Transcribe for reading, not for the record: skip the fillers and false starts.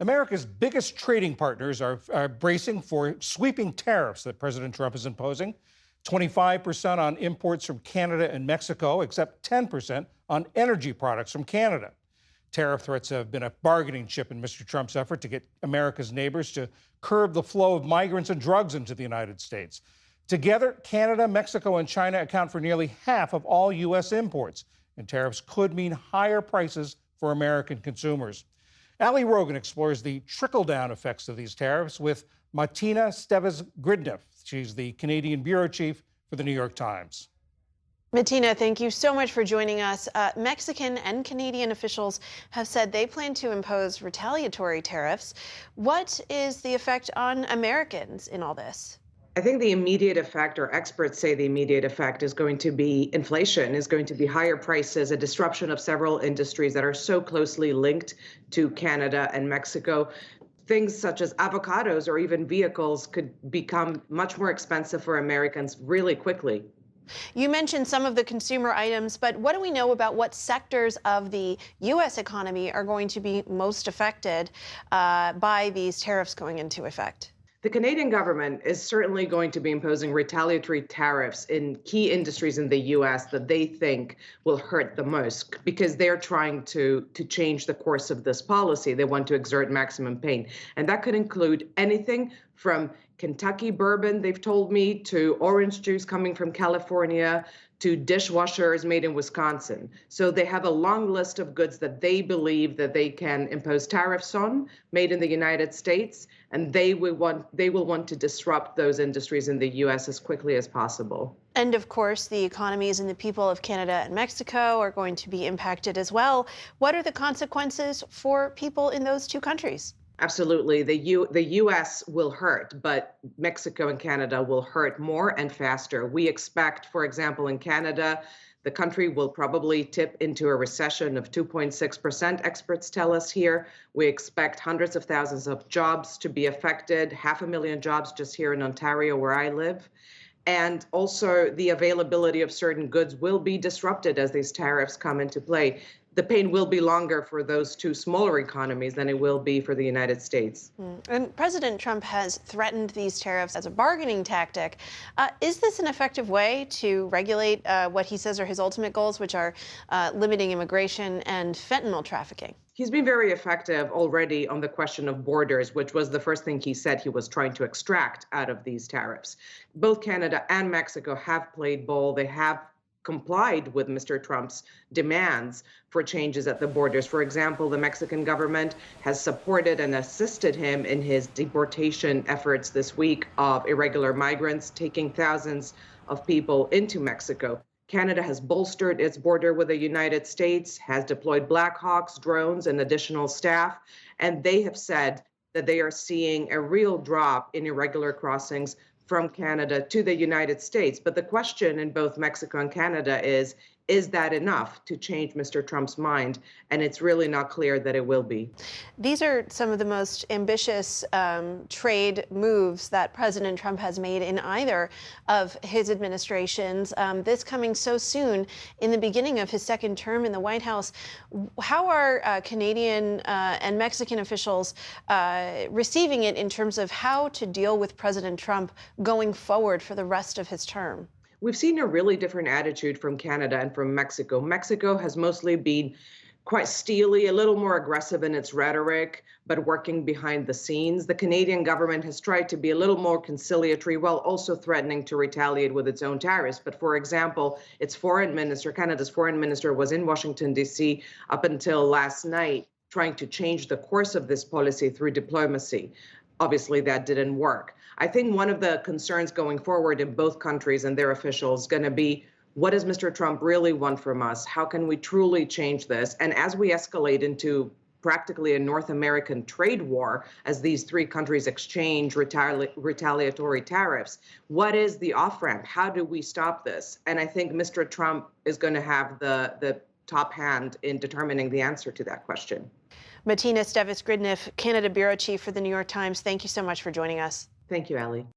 America's biggest trading partners are bracing for sweeping tariffs that President Trump is imposing. 25% on imports from Canada and Mexico, except 10% on energy products from Canada. Tariff threats have been a bargaining chip in Mr. Trump's effort to get America's neighbors to curb the flow of migrants and drugs into the United States. Together, Canada, Mexico, and China account for nearly half of all U.S. imports, and tariffs could mean higher prices for American consumers. Ali Rogan explores the trickle-down effects of these tariffs with Martina Steves-Gridneff. She's the Canadian bureau chief for the New York Times. Martina, thank you so much for joining us. Mexican and Canadian officials have said they plan to impose retaliatory tariffs. What is the effect on Americans in all this? I think the immediate effect, or experts say the immediate effect, is going to be inflation, is going to be higher prices, a disruption of several industries that are so closely linked to Canada and Mexico. Things such as avocados or even vehicles could become much more expensive for Americans really quickly. You mentioned some of the consumer items, but what do we know about what sectors of the U.S. economy are going to be most affected by these tariffs going into effect? The Canadian government is certainly going to be imposing retaliatory tariffs in key industries in the U.S. that they think will hurt the most because they're trying to change the course of this policy. They want to exert maximum pain. And that could include anything from Kentucky bourbon, they've told me, to orange juice coming from California, to dishwashers made in Wisconsin. So they have a long list of goods that they believe that they can impose tariffs on, made in the United States, and they will want to disrupt those industries in the U.S. as quickly as possible. And of course, the economies and the people of Canada and Mexico are going to be impacted as well. What are the consequences for people in those two countries? Absolutely. The U.S. will hurt, but Mexico and Canada will hurt more and faster. We expect, for example, in Canada, the country will probably tip into a recession of 2.6%, experts tell us here. We expect hundreds of thousands of jobs to be affected, 500,000 jobs just here in Ontario, where I live. And also the availability of certain goods will be disrupted as these tariffs come into play. The pain will be longer for those two smaller economies than it will be for the United States. And President Trump has threatened these tariffs as a bargaining tactic. Is this an effective way to regulate what he says are his ultimate goals, which are limiting immigration and fentanyl trafficking? He's been very effective already on the question of borders, which was the first thing he said he was trying to extract out of these tariffs. Both Canada and Mexico have played ball. They have complied with Mr. Trump's demands for changes at the borders. For example, the Mexican government has supported and assisted him in his deportation efforts this week of irregular migrants, taking thousands of people into Mexico. Canada has bolstered its border with the United States, has deployed Black Hawks, drones, and additional staff, and they have said that they are seeing a real drop in irregular crossings from Canada to the United States. But the question in both Mexico and Canada is that enough to change Mr. Trump's mind? And it's really not clear that it will be. These are some of the most ambitious trade moves that President Trump has made in either of his administrations. This coming so soon in the beginning of his second term in the White House. How are Canadian and Mexican officials receiving it in terms of how to deal with President Trump going forward for the rest of his term? We've seen a really different attitude from Canada and from Mexico. Mexico has mostly been quite steely, a little more aggressive in its rhetoric, but working behind the scenes. The Canadian government has tried to be a little more conciliatory while also threatening to retaliate with its own tariffs. But for example, its foreign minister, Canada's foreign minister, was in Washington, D.C. up until last night, trying to change the course of this policy through diplomacy. Obviously, that didn't work. I think one of the concerns going forward in both countries and their officials is going to be, what does Mr. Trump really want from us? How can we truly change this? And as we escalate into practically a North American trade war, as these three countries exchange retaliatory tariffs, what is the off-ramp? How do we stop this? And I think Mr. Trump is going to have the top hand in determining the answer to that question. Martina Steves-Gridneff, Canada bureau chief for the New York Times. Thank you so much for joining us. Thank you, Ali.